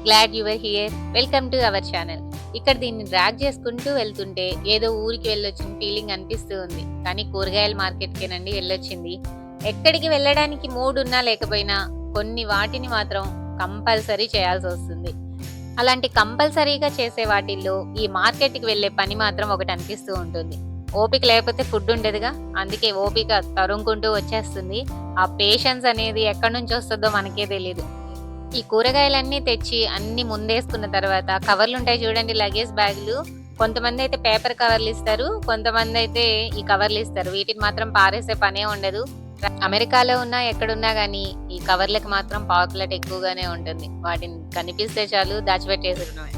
Glad your here. Welcome to our channel. ఇక్కడ దీన్ని drag చేసుకుంటూ వెళ్తుంటే ఏదో ఊరికి వెళ్ళొచ్చిన ఫీలింగ్ అనిపిస్తూ ఉంది. కానీ కూరగాయల మార్కెట్కేనండి వెళ్ళొచ్చింది. ఎక్కడికి వెళ్ళడానికి మూడ్ ఉన్నా లేకపోయినా కొన్ని వాటిని మాత్రం కంపల్సరీ చేయాల్సి వస్తుంది. అలాంటి కంపల్సరీగా చేసే వాటిల్లో ఈ మార్కెట్కి వెళ్ళే పని మాత్రం ఒకటి అనిపిస్తూ ఉంటుంది. ఓపిక లేకపోతే ఫుడ్ ఉండదుగా, అందుకే ఓపిక తరుముకుంటూ వచ్చేస్తుంది. ఆ పేషెన్స్ అనేది ఎక్కడి నుంచి వస్తుందో మనకే తెలీదు. ఈ కూరగాయలన్నీ తెచ్చి అన్ని ముందేసుకున్న తర్వాత కవర్లు ఉంటాయి చూడండి, లగేజ్ బ్యాగులు. కొంతమంది అయితే పేపర్ కవర్లు ఇస్తారు, కొంతమంది అయితే ఈ కవర్లు ఇస్తారు. వీటిని మాత్రం పారేసే పనే ఉండదు. అమెరికాలో ఉన్నా ఎక్కడున్నా గానీ ఈ కవర్లకు మాత్రం పాపులర్ ఎక్కువగానే ఉంటుంది. వాటిని కనిపిస్తే చాలు దాచిపెట్టేసుకోవడమే.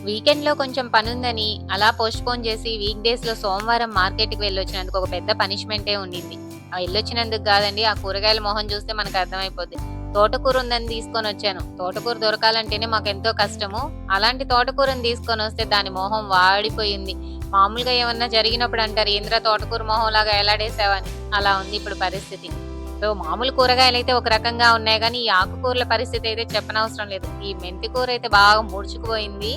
వీకెండ్ లో కొంచెం పనుందని అలా పోస్ట్‌పోన్ చేసి వీక్ డేస్ లో సోమవారం మార్కెట్‌కి వెళ్ళొచ్చినందుకు ఒక పెద్ద పనిష్మెంటే ఉండింది. ఆ వెళ్ళొచ్చినందుకు కాదండి, ఆ కూరగాయల మొహం చూస్తే మనకు అర్థమైపోద్ది. తోటకూర ఉందని తీసుకొనొచ్చాను. తోటకూర దొరకాలంటేనే మాకెంతో కష్టము. అలాంటి తోటకూరని తీసుకొనొస్తే దాని మొహం వాడిపోయింది. మామూలుగా ఏమన్నా జరిగినప్పుడు అంటారు, "ఏందిరా తోటకూర మొహంలాగా ఎలాడేశావని." అలా ఉంది ఇప్పుడు పరిస్థితి. సో, మామూలు కూరగాయలైతే ఒక రకంగా ఉన్నాయి గానీ, ఈ ఆకుకూరల పరిస్థితి అయితే చెప్పనవసరం లేదు. ఈ మెంతి కూర అయితే బాగా ముడుచుకుపోయింది.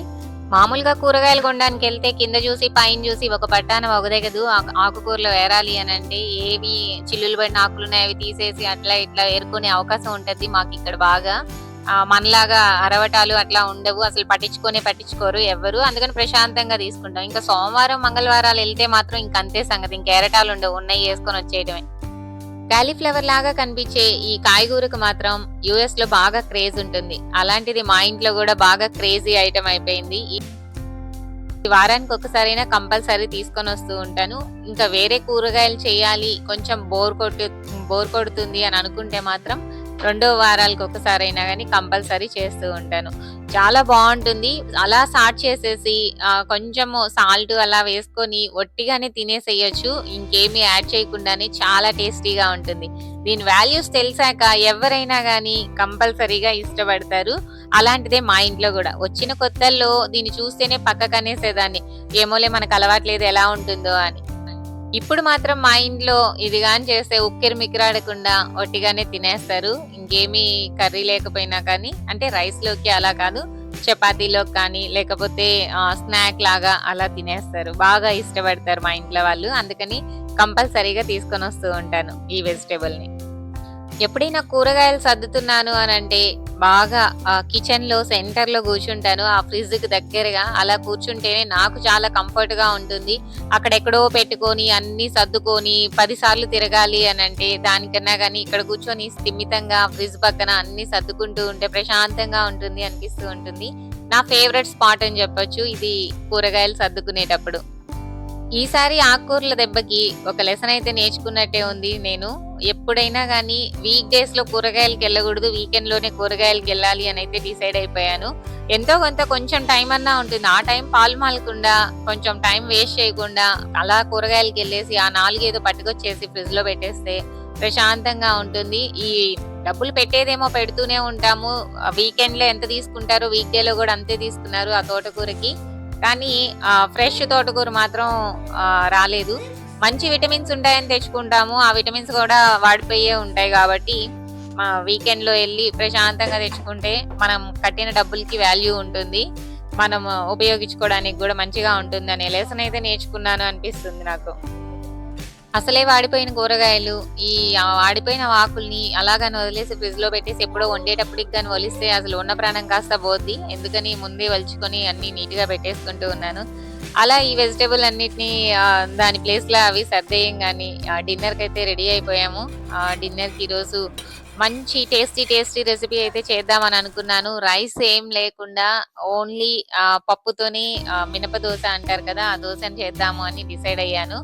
మామూలుగా కూరగాయలు కొనడానికెళ్తే కింద జూసి, పైన జూసి ఒక పట్టాన ఒగదెగదు. ఆకుకూరలు ఏరాలి అనంటే ఏవి చిల్లులు పడిన ఆకులున్నాయి అవి తీసేసి అట్లా ఇట్లా ఏరుకునే అవకాశం ఉంటది మాకిక్కడ బాగా. మనలాగా అరవటాలు అట్లా ఉండవు. అసలు పట్టించుకోరు ఎవ్వరు. అందుకని ప్రశాంతంగా తీసుకుంటాం. ఇంకా సోమవారం, మంగళవారాలు ఎళ్తే మాత్రం ఇంకంతే సంగతి. ఇంక ఏరటాలుండవు. ఉన్నయి యేసుకొనొచ్చేయటమే. కాలీఫ్లవర్ లాగా కనిపించే ఈ కాయగూరకు మాత్రం యూఎస్ లో బాగా క్రేజ్ ఉంటుంది. అలాంటిది మా ఇంట్లో కూడా బాగా క్రేజీ ఐటమ్ అయిపోయింది. ఈ వారానికి ఒకసారైనా కంపల్సరీ తీసుకొని వస్తూ ఉంటాను. ఇంకా వేరే కూరగాయలు చేయాలి, కొంచెం బోర్ కొడుతుంది అని అనుకుంటే మాత్రం రెండో వారాలకు ఒకసారైనా కానీ కంపల్సరీ చేస్తూ ఉంటాను. చాలా బాగుంటుంది. అలా సార్ట్ చేసేసి కొంచెము సాల్ట్ అలా వేసుకొని ఒట్టిగానే తినేసేయొచ్చు. ఇంకేమీ యాడ్ చేయకుండానే చాలా టేస్టీగా ఉంటుంది. దీని వాల్యూస్ తెలిసాక ఎవరైనా గానీ కంపల్సరీగా ఇష్టపడతారు. అలాంటిదే మా ఇంట్లో కూడా. వచ్చిన కొత్తల్లో దీన్ని చూస్తేనే పక్కకనేసేదాన్ని. ఏమోలే మనకు అలవాట్లేదు ఎలా ఉంటుందో అని. ఇప్పుడు మాత్రం మా ఇంట్లో ఇది గాని చేస్తే ఉక్కిరి మిక్కిరాడకుండా ఒట్టిగానే తినేస్తారు. ఇంకేమీ కర్రీ లేకపోయినా కానీ, అంటే రైస్ లోకి అలా కాదు, చపాతీలోకి కానీ లేకపోతే స్నాక్ లాగా అలా తినేస్తారు. బాగా ఇష్టపడతారు మా ఇంట్లో వాళ్ళు. అందుకని కంపల్సరీగా తీసుకొని వస్తూ ఉంటాను ఈ వెజిటేబుల్ ని. ఎప్పుడైనా కూరగాయలు సర్దుతున్నాను అనంటే బాగా కిచెన్ లో సెంటర్ లో కూర్చుంటాను. ఆ ఫ్రిడ్జ్ కి దగ్గరగా అలా కూర్చుంటేనే నాకు చాలా కంఫర్ట్ గా ఉంటుంది. అక్కడెక్కడో పెట్టుకొని అన్ని సర్దుకొని 10 సార్లు తిరగాలి అనంటే దానికన్నా గానీ ఇక్కడ కూర్చొని స్థిమితంగా ఫ్రిడ్జ్ పక్కన అన్ని సర్దుకుంటూ ఉంటే ప్రశాంతంగా ఉంటుంది అనిపిస్తూ ఉంటుంది. నా ఫేవరెట్ స్పాట్ అని చెప్పొచ్చు ఇది కూరగాయలు సర్దుకునేటప్పుడు. ఈసారి ఆకుకూరల దెబ్బకి ఒక లెసన్ అయితే నేర్చుకున్నట్టే ఉంది నేను. ఎప్పుడైనా గానీ వీక్ డేస్ లో కూరగాయలకి వెళ్ళకూడదు, వీకెండ్ లోనే కూరగాయలకి వెళ్ళాలి అని అయితే డిసైడ్ అయిపోయాను. ఎంతో కొంత కొంచెం టైం అన్నా ఉంటుంది. ఆ టైం పాలుమాలకుండా, కొంచెం టైం వేస్ట్ చేయకుండా అలా కూరగాయలకి వెళ్ళేసి ఆ 4 ఏదో పట్టుకొచ్చేసి ఫ్రిడ్జ్ లో పెట్టేస్తే ప్రశాంతంగా ఉంటుంది. ఈ డబ్బులు పెట్టేదేమో పెడుతూనే ఉంటాము. వీకెండ్ లో ఎంత తీసుకుంటారో వీక్ డే లో కూడా అంతే తీసుకున్నారు ఆ తోటకూరకి. కానీ ఫ్రెష్ తోటకూర మాత్రం రాలేదు. మంచి విటమిన్స్ ఉంటాయని తెచ్చుకుంటాము. ఆ విటమిన్స్ కూడా వాడిపోయే ఉంటాయి కాబట్టి వీకెండ్ లో వెళ్ళి ప్రశాంతంగా తెచ్చుకుంటే మనం కట్టిన డబ్బులకి వాల్యూ ఉంటుంది. మనం ఉపయోగించుకోవడానికి కూడా మంచిగా ఉంటుంది అనే లెసన్ అయితే నేర్చుకున్నాను అనిపిస్తుంది నాకు. అసలే వాడిపోయిన కూరగాయలు, ఈ వాడిపోయిన ఆకుల్ని అలాగని వదిలేసి ఫ్రిడ్జ్ లో పెట్టేసి ఎప్పుడో వండేటప్పటికి గాని ఒలిస్తే అసలు ఉన్న ప్రాణం కాస్త పోద్ది. ఎందుకని ముందే ఒలుచుకొని అన్ని నీట్ గా పెట్టేసుకుంటూ ఉన్నాను. అలా ఈ వెజిటేబుల్ అన్నిటిని దాని ప్లేస్ లో అవి సర్దేయంగాని డిన్నర్ కి అయితే రెడీ అయిపోయాము. డిన్నర్ కి ఈరోజు మంచి టేస్టీ రెసిపీ అయితే చేద్దామని అనుకున్నాను. రైస్ ఏం లేకుండా ఓన్లీ పప్పుతోని మినప దోస అంటారు కదా, ఆ దోసని చేద్దాము అని డిసైడ్ అయ్యాను.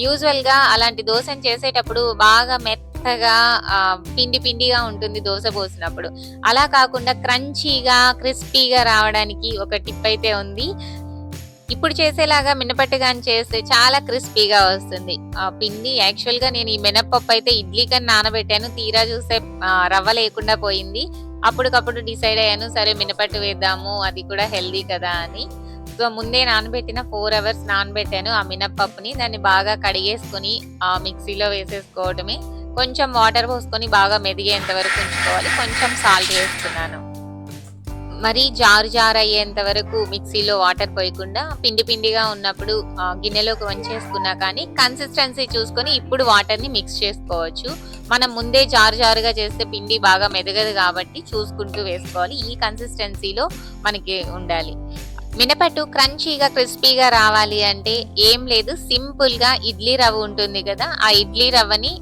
యూజువల్ గా అలాంటి దోసని చేసేటప్పుడు బాగా మెత్తగా పిండిగా ఉంటుంది దోస పోసినప్పుడు. అలా కాకుండా క్రంచీగా క్రిస్పీగా రావడానికి ఒక టిప్ అయితే ఉంది. ఇప్పుడు చేసేలాగా మినపట్టు గాని చేస్తే చాలా క్రిస్పీగా వస్తుంది. ఆ పిండి యాక్చువల్ గా నేను ఈ మినపప్పు అయితే ఇడ్లీకని నానబెట్టాను. తీరా చూస్తే రవ్వ లేకుండా పోయింది. అప్పటికప్పుడు డిసైడ్ అయ్యాను, సరే మినపట్టు వేద్దాము, అది కూడా హెల్దీ కదా అని. సో ముందే నానబెట్టిన 4 అవర్స్ నానబెట్టాను ఆ మినపప్పుని. దాన్ని బాగా కడిగేసుకొని మిక్సీలో వేసేసుకోవడమే. కొంచెం వాటర్ పోసుకొని బాగా మెదిగేంత వరకు ఉంచుకోవాలి. కొంచెం సాల్ట్ వేసుకున్నాను. మరీ జారు జారు అయ్యేంత వరకు మిక్సీలో వాటర్ పోయకుండా పిండి పిండిగా ఉన్నప్పుడు గిన్నెలోకి వంచేసుకున్నా కానీ కన్సిస్టెన్సీ చూసుకొని ఇప్పుడు వాటర్ని మిక్స్ చేసుకోవచ్చు. మనం ముందే జారు జారుగా చేస్తే పిండి బాగా మెదగదు కాబట్టి చూసుకుంటూ వేసుకోవాలి. ఈ కన్సిస్టెన్సీలో మనకి ఉండాలి. మినపట్టు క్రంచీగా క్రిస్పీగా రావాలి అంటే ఏం లేదు, సింపుల్ గా ఇడ్లీ రవ్వ ఉంటుంది కదా, ఆ ఇడ్లీ రవ్వని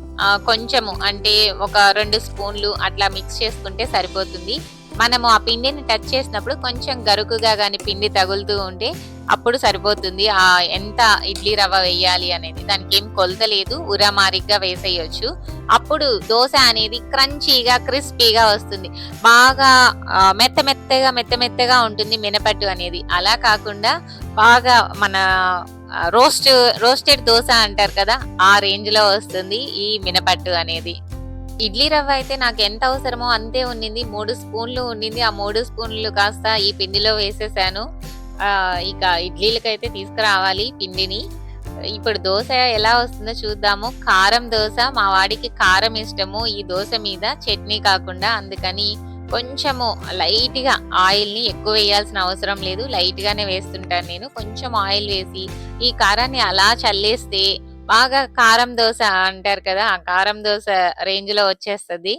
కొంచెము అంటే ఒక 2 స్పూన్లు అట్లా మిక్స్ చేసుకుంటే సరిపోతుంది. మనము ఆ పిండిని టచ్ చేసినప్పుడు కొంచెం గరుకుగా గాని పిండి తగులుతూ ఉంటే అప్పుడు సరిపోతుంది. ఎంత ఇడ్లీ రవ్వ వేయాలి అనేది దానికి ఏం కొలత లేదు, ఉరమారిగ్గా వేసేయొచ్చు. అప్పుడు దోశ అనేది క్రంచీగా క్రిస్పీగా వస్తుంది. బాగా మెత్త మెత్తగా ఉంటుంది మినపట్టు అనేది. అలా కాకుండా బాగా మన రోస్టెడ్ దోశ అంటారు కదా, ఆ రేంజ్ లో వస్తుంది ఈ మినపట్టు అనేది. ఇడ్లీ రవ్వ అయితే నాకు ఎంత అవసరమో అంతే ఉన్నింది. 3 స్పూన్లు ఉన్నింది. ఆ 3 స్పూన్లు కాస్త ఈ పిండిలో వేసేసాను. ఇక ఇడ్లీలకైతే తీసుకురావాలి పిండిని. ఇప్పుడు దోస ఎలా వస్తుందో చూద్దాము. కారం దోస, మా వాడికి కారం ఇష్టము ఈ దోస మీద, చట్నీ కాకుండా. అందుకని కొంచెము లైట్‌గా ఆయిల్‌ని ఎక్కువ వేయాల్సిన అవసరం లేదు. లైట్‌గానే వేస్తుంటాను నేను. కొంచెం ఆయిల్ వేసి ఈ కారాన్ని అలా చల్లేస్తే బాగా కారం దోస అంటారు కదా, ఆ కారం దోస రేంజ్‌లో వచ్చేస్తది.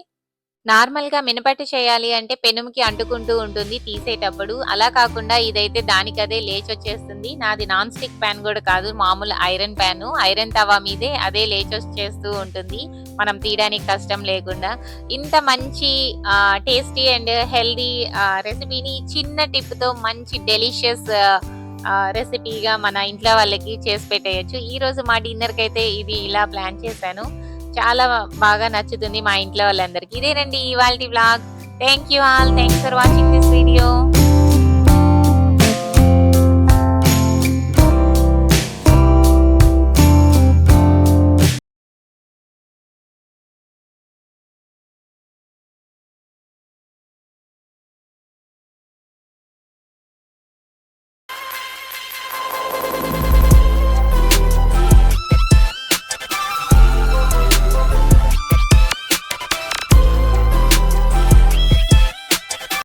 నార్మల్‌గా మినపట్టు చేయాలి అంటే పెనుముకి అంటుకుంటూ ఉంటుంది తీసేటప్పుడు. అలా కాకుండా ఇదైతే దానికదే లేచొచ్చేస్తుంది. నాది నాన్ స్టిక్ పాన్ గూడా కాదు, మామూలు ఐరన్ పాను. ఐరన్ తవా మీదే అదే లేచొచ్చేస్తూ ఉంటుంది, మనం తీయడానికి కష్టం లేకుండా. ఇంత మంచి టేస్టీ అండ్ హెల్తీ రెసిపీని చిన్న టిప్‌తో మంచి డెలిషియస్ రెసిపీగా మన ఇంట్లో వాళ్ళకి చేసి పెట్టేయొచ్చు. ఈరోజు మా డిన్నర్‌కైతే ఇది ఇలా ప్లాన్ చేశాను. చాలా బాగా నచ్చుతుంది మా ఇంట్లో వాళ్ళందరికీ. ఇదేనండి ఇవాల్టి vlog. Thank you all. Thanks for watching this video.